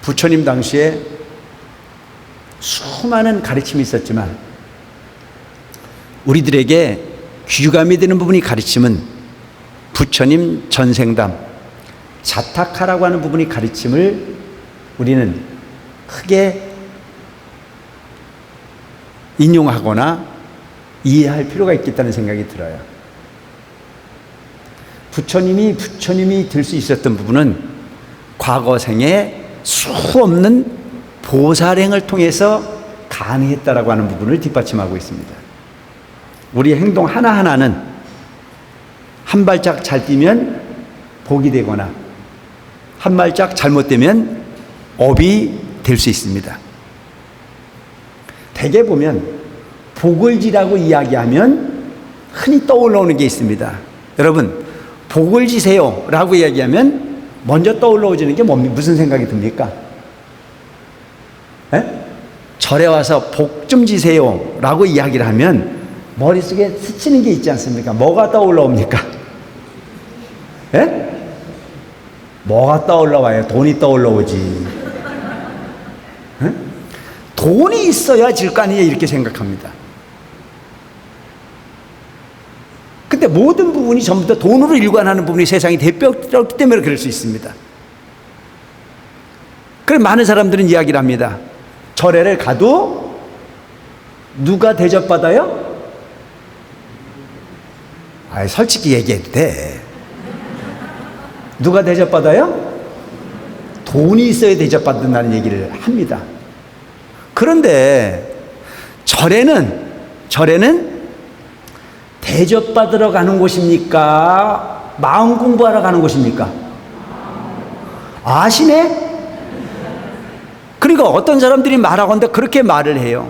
부처님 당시에 수많은 가르침이 있었지만 우리들에게 귀감이 되는 부분이 가르침은 부처님 전생담 자타카라고 하는 부분이 가르침을 우리는 크게 인용하거나 이해할 필요가 있겠다는 생각이 들어요. 부처님이 될 수 있었던 부분은 과거 생에 수 없는 보살행을 통해서 가능했다라고 하는 부분을 뒷받침하고 있습니다. 우리의 행동 하나하나는 한 발짝 잘 뛰면 복이 되거나 한 발짝 잘못되면 업이 될 수 있습니다. 대개 보면 복을 지라고 이야기하면 흔히 떠올라오는 게 있습니다. 여러분, 복을 지세요 라고 이야기하면 먼저 떠올라오는 게 무슨 생각이 듭니까? 에? 절에 와서 복 좀 지세요 라고 이야기를 하면 머릿속에 스치는 게 있지 않습니까? 뭐가 떠올라옵니까? 에? 뭐가 떠올라와요? 돈이 떠올라오지. 에? 돈이 있어야 질 거 아니냐 이렇게 생각합니다. 근데 모든 부분이 전부 다 돈으로 일관하는 부분이 세상이 대표적이기 때문에 그럴 수 있습니다. 그래서 많은 사람들은 이야기를 합니다. 절에를 가도 누가 대접받아요? 솔직히 얘기해도 돼. 누가 대접받아요? 돈이 있어야 대접받는다는 얘기를 합니다. 그런데 절에는 대접받으러 곳입니까? 마음 공부하러 가는 곳입니까? 아시네? 그러니까 어떤 사람들이 말하건대 그렇게 말을 해요.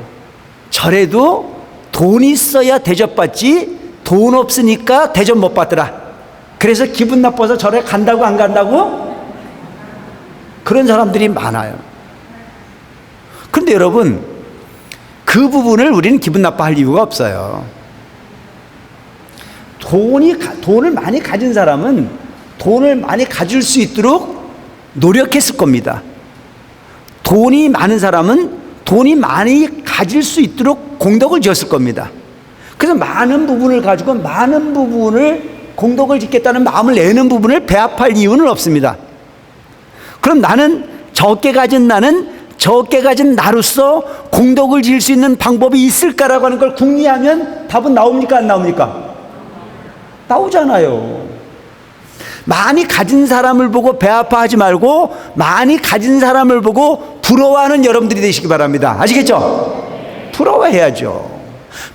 절에도 돈이 있어야 대접받지 돈 없으니까 대접 못 받더라. 그래서 기분 나빠서 절에 간다고 안 간다고? 그런 사람들이 많아요. 그런데 여러분, 그 부분을 우리는 기분 나빠할 이유가 없어요. 돈을 많이 가진 사람은 돈을 많이 가질 수 있도록 노력했을 겁니다. 돈이 많은 사람은 돈이 많이 가질 수 있도록 공덕을 지었을 겁니다. 그래서 많은 부분을 가지고 많은 부분을 공덕을 짓겠다는 마음을 내는 부분을 배합할 이유는 없습니다. 그럼 적게 가진 나로서 공덕을 지을 수 있는 방법이 있을까라고 하는 걸 궁리하면 답은 나옵니까? 안 나옵니까? 나오잖아요. 많이 가진 사람을 보고 배아파하지 말고 많이 가진 사람을 보고 부러워하는 여러분들이 되시기 바랍니다. 아시겠죠? 부러워해야죠.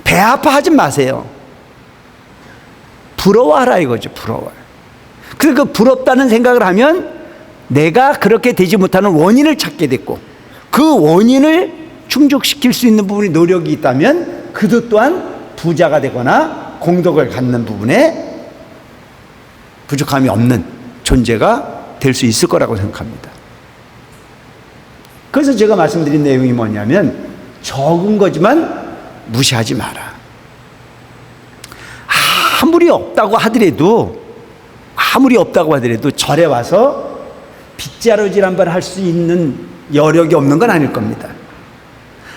배아파하지 마세요. 부러워하라 이거죠. 부러워. 그래서 그 부럽다는 생각을 하면 내가 그렇게 되지 못하는 원인을 찾게 됐고 그 원인을 충족시킬 수 있는 부분이 노력이 있다면 그도 또한 부자가 되거나 공덕을 갖는 부분에 부족함이 없는 존재가 될 수 있을 거라고 생각합니다. 그래서 제가 말씀드린 내용이 뭐냐면 적은 거지만 무시하지 마라. 아무리 없다고 하더라도 절에 와서 빗자루질 한 번 할 수 있는 여력이 없는 건 아닐 겁니다.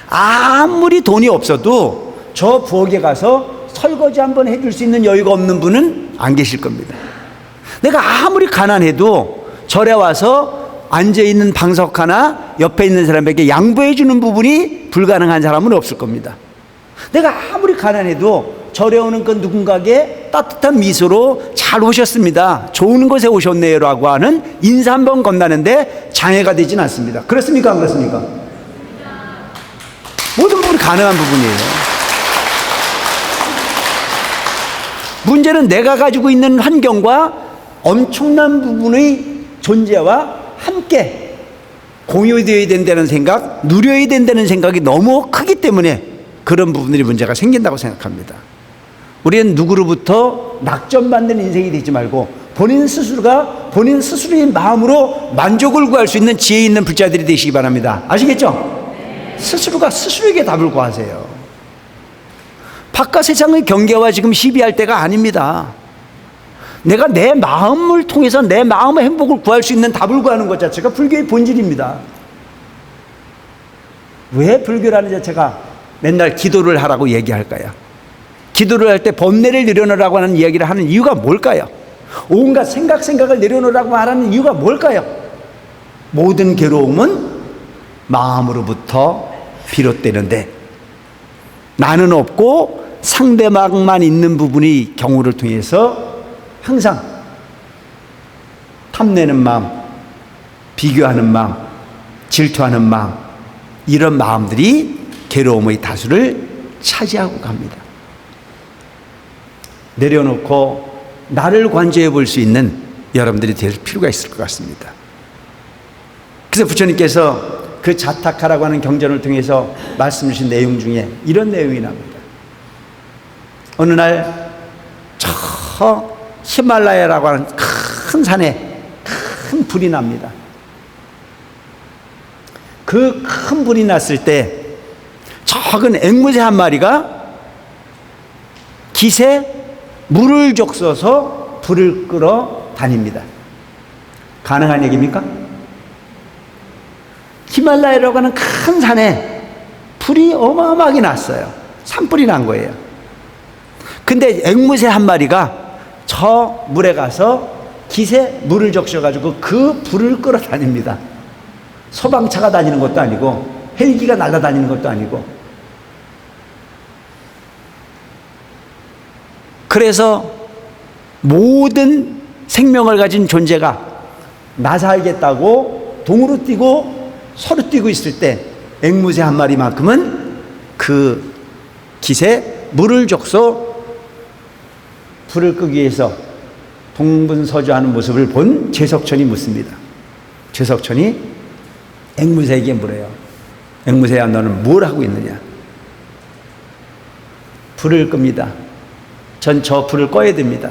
아무리 돈이 없어도 저 부엌에 가서 설거지 한 번 해줄 수 있는 여유가 없는 분은 안 계실 겁니다. 내가 아무리 가난해도 절에 와서 앉아있는 방석 하나 옆에 있는 사람에게 양보해 주는 부분이 불가능한 사람은 없을 겁니다. 내가 아무리 가난해도 절에 오는 그 누군가에게 따뜻한 미소로 잘 오셨습니다, 좋은 곳에 오셨네요 라고 하는 인사 한 번 건너는데 장애가 되진 않습니다. 그렇습니까? 안 그렇습니까? 모든 부분이 가능한 부분이에요. 문제는 내가 가지고 있는 환경과 엄청난 부분의 존재와 함께 공유되어야 된다는 생각, 누려야 된다는 생각이 너무 크기 때문에 그런 부분들이 문제가 생긴다고 생각합니다. 우리는 누구로부터 낙점받는 인생이 되지 말고 본인 스스로의 마음으로 만족을 구할 수 있는 지혜 있는 불자들이 되시기 바랍니다. 아시겠죠? 스스로가 스스로에게 답을 구하세요. 바깥 세상의 경계와 지금 시비할 때가 아닙니다. 내가 내 마음을 통해서 내 마음의 행복을 구할 수 있는 답을 구하는 것 자체가 불교의 본질입니다. 왜 불교라는 자체가 맨날 기도를 하라고 얘기할까요? 기도를 할 때 번뇌를 내려놓으라고 하는 이야기를 하는 이유가 뭘까요? 온갖 생각을 내려놓으라고 말하는 이유가 뭘까요? 모든 괴로움은 마음으로부터 비롯되는데 나는 없고 상대방만 있는 부분이 경우를 통해서 항상 탐내는 마음, 비교하는 마음, 질투하는 마음, 이런 마음들이 괴로움의 다수를 차지하고 갑니다. 내려놓고 나를 관조해 볼 수 있는 여러분들이 될 필요가 있을 것 같습니다. 그래서 부처님께서 그 자타카라고 하는 경전을 통해서 말씀 주신 내용 중에 이런 내용이 납니다. 어느 날 저 히말라야라고 하는 큰 산에 큰 불이 납니다. 그 큰 불이 났을 때 작은 앵무새 한 마리가 깃에 물을 적셔서 불을 끌어 다닙니다. 가능한 얘기입니까? 히말라야라고 하는 큰 산에 불이 어마어마하게 났어요. 산불이 난 거예요. 근데 앵무새 한 마리가 저 물에 가서 깃에 물을 적셔가지고 그 불을 끌어 다닙니다. 소방차가 다니는 것도 아니고 헬기가 날아다니는 것도 아니고. 그래서 모든 생명을 가진 존재가 나 살겠다고 동으로 뛰고 서로 뛰고 있을 때 앵무새 한 마리만큼은 그 깃에 물을 적셔 불을 끄기 위해서 동분서주하는 모습을 본 제석천이 묻습니다. 제석천이 앵무새에게 물어요. 앵무새야, 너는 뭘 하고 있느냐? 불을 끕니다. 전 저 불을 꺼야 됩니다.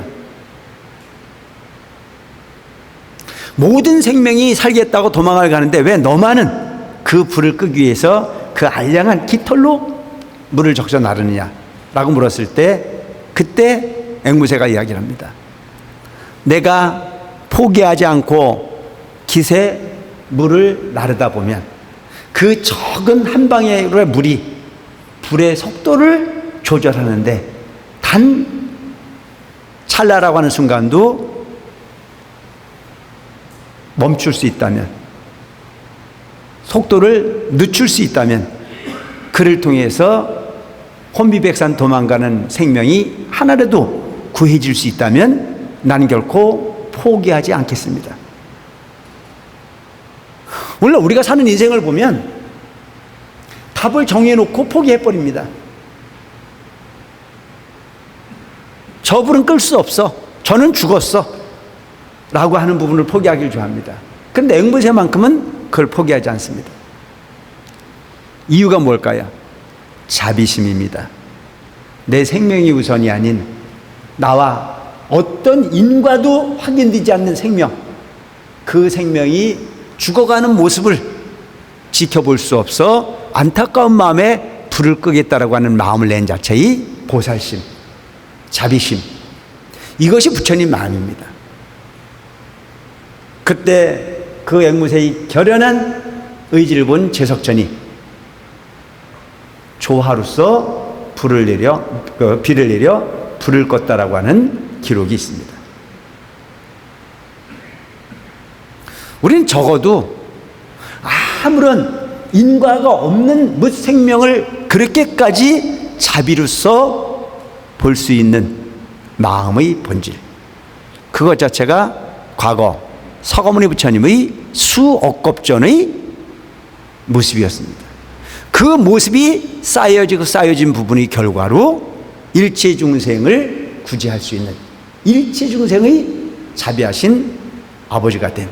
모든 생명이 살겠다고 도망을 가는데 왜 너만은 그 불을 끄기 위해서 그 알량한 깃털로 물을 적셔 나르느냐? 라고 물었을 때 그때 앵무새가 이야기를 합니다. 내가 포기하지 않고 깃에 물을 나르다 보면 그 적은 한 방울의 물이 불의 속도를 조절하는데 단 찰나라고 하는 순간도 멈출 수 있다면, 속도를 늦출 수 있다면 그를 통해서 혼비백산 도망가는 생명이 하나라도 구해질 수 있다면 나는 결코 포기하지 않겠습니다. 원래 우리가 사는 인생을 보면 답을 정해놓고 포기해버립니다. 저 불은 끌 수 없어. 저는 죽었어. 라고 하는 부분을 포기하길 좋아합니다. 그런데 앵무새만큼은 그걸 포기하지 않습니다. 이유가 뭘까요? 자비심입니다. 내 생명이 우선이 아닌 나와 어떤 인과도 확인되지 않는 생명, 그 생명이 죽어가는 모습을 지켜볼 수 없어 안타까운 마음에 불을 끄겠다라고 하는 마음을 낸 자체의 보살심, 자비심, 이것이 부처님 마음입니다. 그때 그 앵무새의 결연한 의지를 본 제석천이 조화로서 비를 내려 불을 껐다라고 하는 기록이 있습니다. 우리는 적어도 아무런 인과가 없는 무생명을 그렇게까지 자비로서 볼 수 있는 마음의 본질, 그것 자체가 과거 서가모니 부처님의 수억겁전의 모습이었습니다. 그 모습이 쌓여진 부분의 결과로 일체중생을 구제할 수 있는 일체중생의 자비하신 아버지가 된,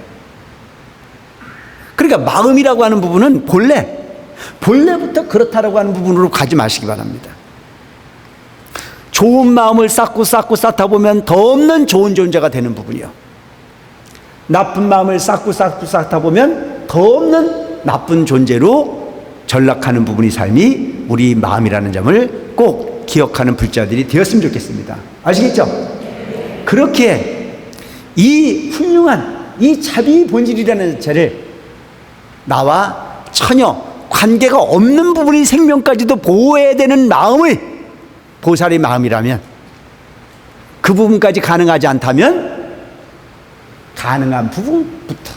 그러니까 마음이라고 하는 부분은 본래부터 그렇다라고 하는 부분으로 가지 마시기 바랍니다. 좋은 마음을 쌓다 보면 더 없는 좋은 존재가 되는 부분이요, 나쁜 마음을 쌓다 보면 더 없는 나쁜 존재로 전락하는 부분이 삶이 우리 마음이라는 점을 꼭 기억하는 불자들이 되었으면 좋겠습니다. 아시겠죠? 그렇게 이 훌륭한 이 자비 본질이라는 자체를 나와 전혀 관계가 없는 부분이 생명까지도 보호해야 되는 마음의 보살의 마음이라면, 그 부분까지 가능하지 않다면 가능한 부분부터,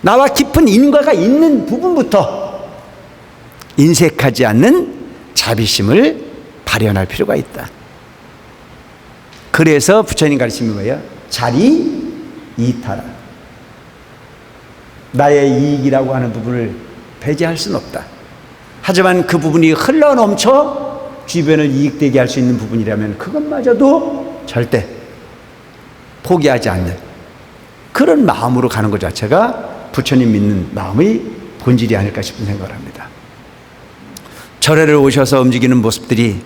나와 깊은 인과가 있는 부분부터 인색하지 않는 자비심을 발현할 필요가 있다. 그래서 부처님 가르침이 뭐예요? 자리 이타라. 나의 이익이라고 하는 부분을 배제할 수는 없다. 하지만 그 부분이 흘러넘쳐 주변을 이익되게 할 수 있는 부분이라면 그것마저도 절대 포기하지 않는 그런 마음으로 가는 것 자체가 부처님 믿는 마음의 본질이 아닐까 싶은 생각을 합니다. 절에를 오셔서 움직이는 모습들이,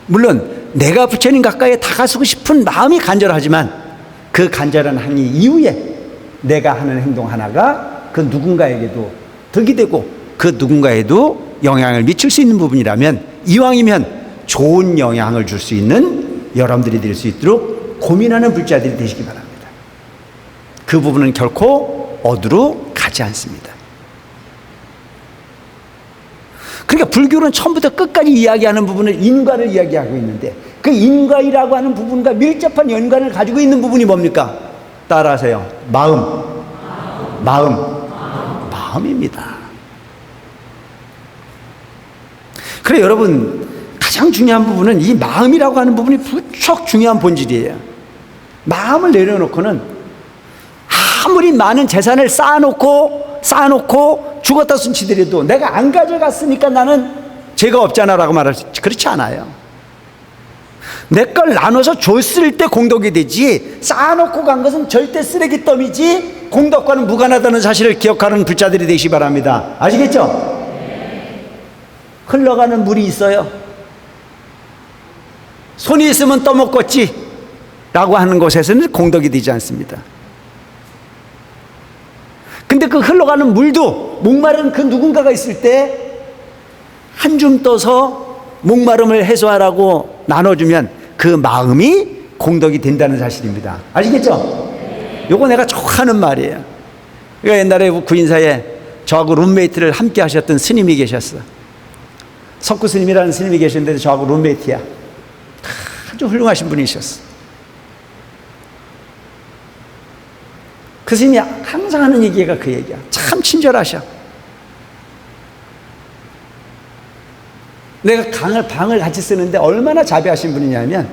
물론 내가 부처님 가까이에 다가서고 싶은 마음이 간절하지만 그 간절한 행위 이후에 내가 하는 행동 하나가 그 누군가에게도 득이 되고 그 누군가에도 영향을 미칠 수 있는 부분이라면, 이왕이면 좋은 영향을 줄 수 있는 여러분들이 될 수 있도록 고민하는 불자들이 되시기 바랍니다. 그 부분은 결코 어디로 가지 않습니다. 그러니까 불교는 처음부터 끝까지 이야기하는 부분은 인과를 이야기하고 있는데, 그 인과이라고 하는 부분과 밀접한 연관을 가지고 있는 부분이 뭡니까? 따라하세요. 마음입니다. 그래, 여러분, 가장 중요한 부분은 이 마음이라고 하는 부분이 무척 중요한 본질이에요. 마음을 내려놓고는 아무리 많은 재산을 쌓아놓고 죽었다 숨치더라도 내가 안 가져갔으니까 나는 죄가 없잖아 라고 말할 수 있지. 그렇지 않아요. 내 걸 나눠서 줬을 때 공덕이 되지, 쌓아놓고 간 것은 절대 쓰레기 더미지 공덕과는 무관하다는 사실을 기억하는 불자들이 되시기 바랍니다. 아시겠죠? 흘러가는 물이 있어요. 손이 있으면 떠먹겠지 라고 하는 곳에서는 공덕이 되지 않습니다. 근데 그 흘러가는 물도 목마른 그 누군가가 있을 때 한 줌 떠서 목마름을 해소하라고 나눠주면 그 마음이 공덕이 된다는 사실입니다. 아시겠죠? 요거 내가 좋아하는 말이에요. 그러니까 옛날에 구인사에 저하고 룸메이트를 함께 하셨던 스님이 계셨어. 석구 스님이라는 스님이 계셨는데 저하고 룸메이트야. 아주 훌륭하신 분이셨어. 그 스님이 항상 하는 얘기가 그 얘기야. 참 친절하셔. 내가 방을 같이 쓰는데 얼마나 자비하신 분이냐면,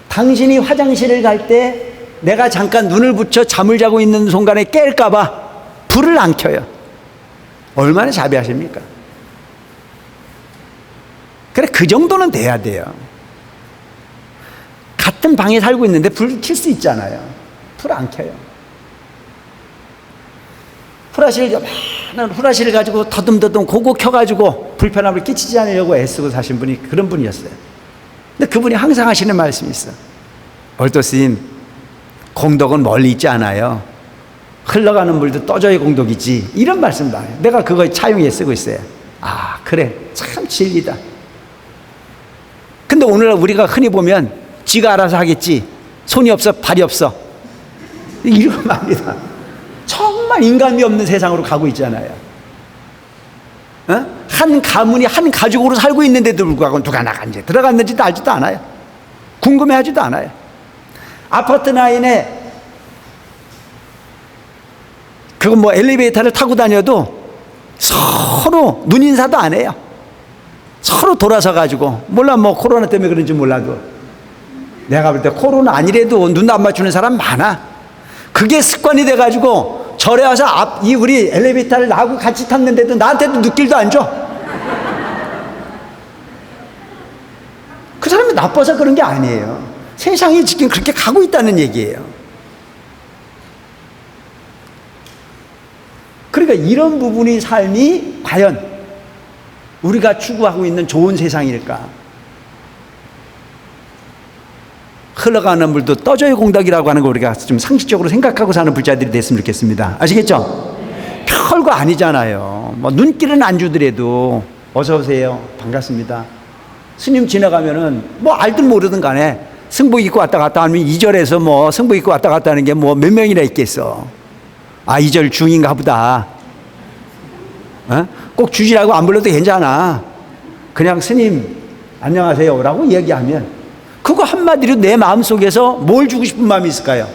당신이 화장실을 갈 때 내가 잠깐 눈을 붙여 잠을 자고 있는 순간에 깰까봐 불을 안 켜요. 얼마나 자비하십니까? 그래, 그 정도는 돼야 돼요. 같은 방에 살고 있는데 불 켤 수 있잖아요. 불 안 켜요. 후라시를 가지고 더듬더듬 고고 켜가지고 불편함을 끼치지 않으려고 애쓰고 사신 분이 그런 분이었어요. 근데 그분이 항상 하시는 말씀이 있어. 얼토스님, 공덕은 멀리 있지 않아요. 흘러가는 물도 떠져야 공덕이지. 이런 말씀도 안 해요. 내가 그거 차용해 쓰고 있어요. 아, 그래, 참 진리다. 근데 오늘 우리가 흔히 보면 지가 알아서 하겠지, 손이 없어 발이 없어, 이런 말이다. 정말 인간미 없는 세상으로 가고 있잖아요. 한 가문이 한 가족으로 살고 있는데도 불구하고 누가 나간지 들어갔는지도 알지도 않아요. 궁금해하지도 않아요. 아파트 라인에 그거 뭐 엘리베이터를 타고 다녀도 서로 눈인사도 안 해요. 서로 돌아서 가지고, 몰라 뭐 코로나 때문에 그런지 몰라도 내가 볼 때 코로나 아니래도 눈도 안 맞추는 사람 많아. 그게 습관이 돼 가지고 절에 와서 이 우리 엘리베이터를 나하고 같이 탔는데도 나한테도 눈길도 안 줘. 그 사람이 나빠서 그런 게 아니에요. 세상이 지금 그렇게 가고 있다는 얘기예요. 그러니까 이런 부분의 삶이 과연 우리가 추구하고 있는 좋은 세상일까? 흘러가는 물도 떠져야 공덕이라고 하는 거 우리가 좀 상식적으로 생각하고 사는 불자들이 됐으면 좋겠습니다. 아시겠죠? 별거 아니잖아요. 뭐 눈길은 안 주더라도 어서 오세요, 반갑습니다, 스님 지나가면은 뭐 알든 모르든 간에 승복 입고 왔다 갔다 하면 2절에서 뭐 승복 입고 왔다 갔다 하는 게 뭐 몇 명이나 있겠어. 아, 2절 중인가 보다. 꼭 주지라고 안 불러도 괜찮아. 그냥 스님 안녕하세요 라고 얘기하면 그거 한마디로 내 마음속에서 뭘 주고 싶은 마음이 있을까요?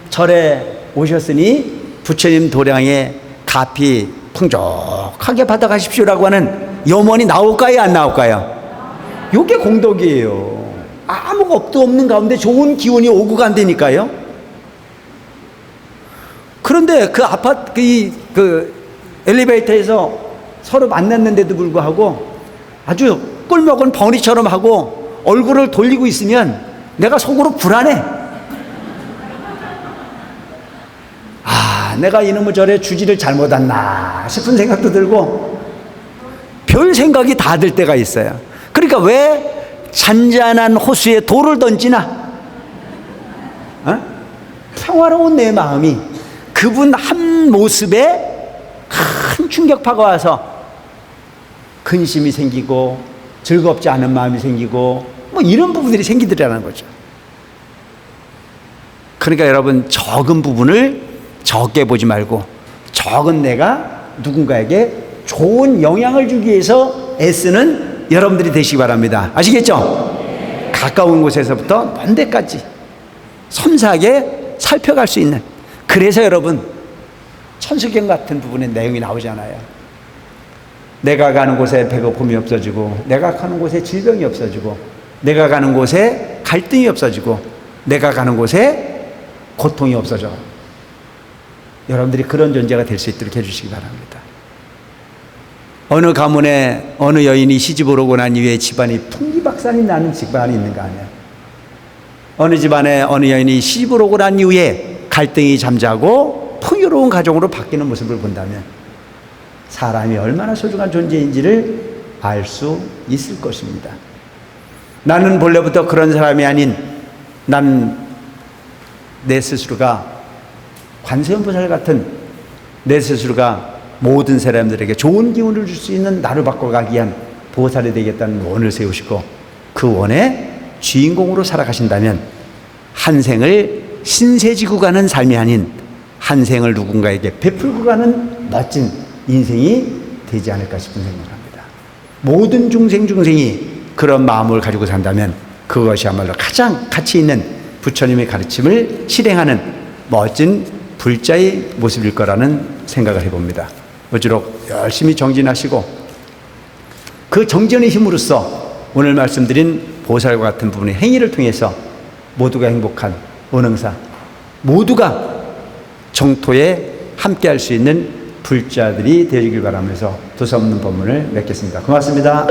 절에 오셨으니 부처님 도량에 가피 풍족하게 받아가십시오라고 하는 염원이 나올까요, 안 나올까요? 이게 공덕이에요. 아무것도 없는 가운데 좋은 기운이 오고 간다니까요. 그런데 그 아파트 그 엘리베이터에서 서로 만났는데도 불구하고 아주 꿀먹은 벙어리처럼 하고 얼굴을 돌리고 있으면 내가 속으로 불안해. 내가 이놈의 절에 주지를 잘못 왔나 싶은 생각도 들고 별 생각이 다 들 때가 있어요. 그러니까 왜 잔잔한 호수에 돌을 던지나? 평화로운 내 마음이 그분 한 모습에 큰 충격파가 와서 근심이 생기고 즐겁지 않은 마음이 생기고 뭐 이런 부분들이 생기더라는 거죠. 그러니까 여러분 적은 부분을 적게 보지 말고 적은 내가 누군가에게 좋은 영향을 주기 위해서 애쓰는 여러분들이 되시기 바랍니다. 아시겠죠? 가까운 곳에서부터 먼 데까지 섬세하게 살펴갈 수 있는, 그래서 여러분 천수경 같은 부분에 내용이 나오잖아요. 내가 가는 곳에 배고픔이 없어지고, 내가 가는 곳에 질병이 없어지고, 내가 가는 곳에 갈등이 없어지고, 내가 가는 곳에 고통이 없어져. 여러분들이 그런 존재가 될 수 있도록 해주시기 바랍니다. 어느 가문에 어느 여인이 시집을 오고 난 이후에 집안이 풍기박산이 나는 집안이 있는가 하면, 어느 집안에 어느 여인이 시집을 오고 난 이후에 갈등이 잠자고 풍요로운 가정으로 바뀌는 모습을 본다면 사람이 얼마나 소중한 존재인지를 알 수 있을 것입니다. 나는 본래부터 그런 사람이 아닌, 난 내 스스로가 관세음보살 같은 내 스스로가 모든 사람들에게 좋은 기운을 줄 수 있는 나를 바꿔가기 위한 보살이 되겠다는 원을 세우시고 그 원의 주인공으로 살아가신다면 한 생을 신세지고 가는 삶이 아닌 한 생을 누군가에게 베풀고 가는 멋진 인생이 되지 않을까 싶은 생각을 합니다. 모든 중생이 그런 마음을 가지고 산다면 그것이야말로 가장 가치 있는 부처님의 가르침을 실행하는 멋진 불자의 모습일 거라는 생각을 해봅니다. 어찌록 열심히 정진하시고 그 정진의 힘으로써 오늘 말씀드린 보살과 같은 부분의 행위를 통해서 모두가 행복한 원흥사, 모두가 정토에 함께할 수 있는 불자들이 되시길 바라면서 두서없는 법문을 맺겠습니다. 고맙습니다.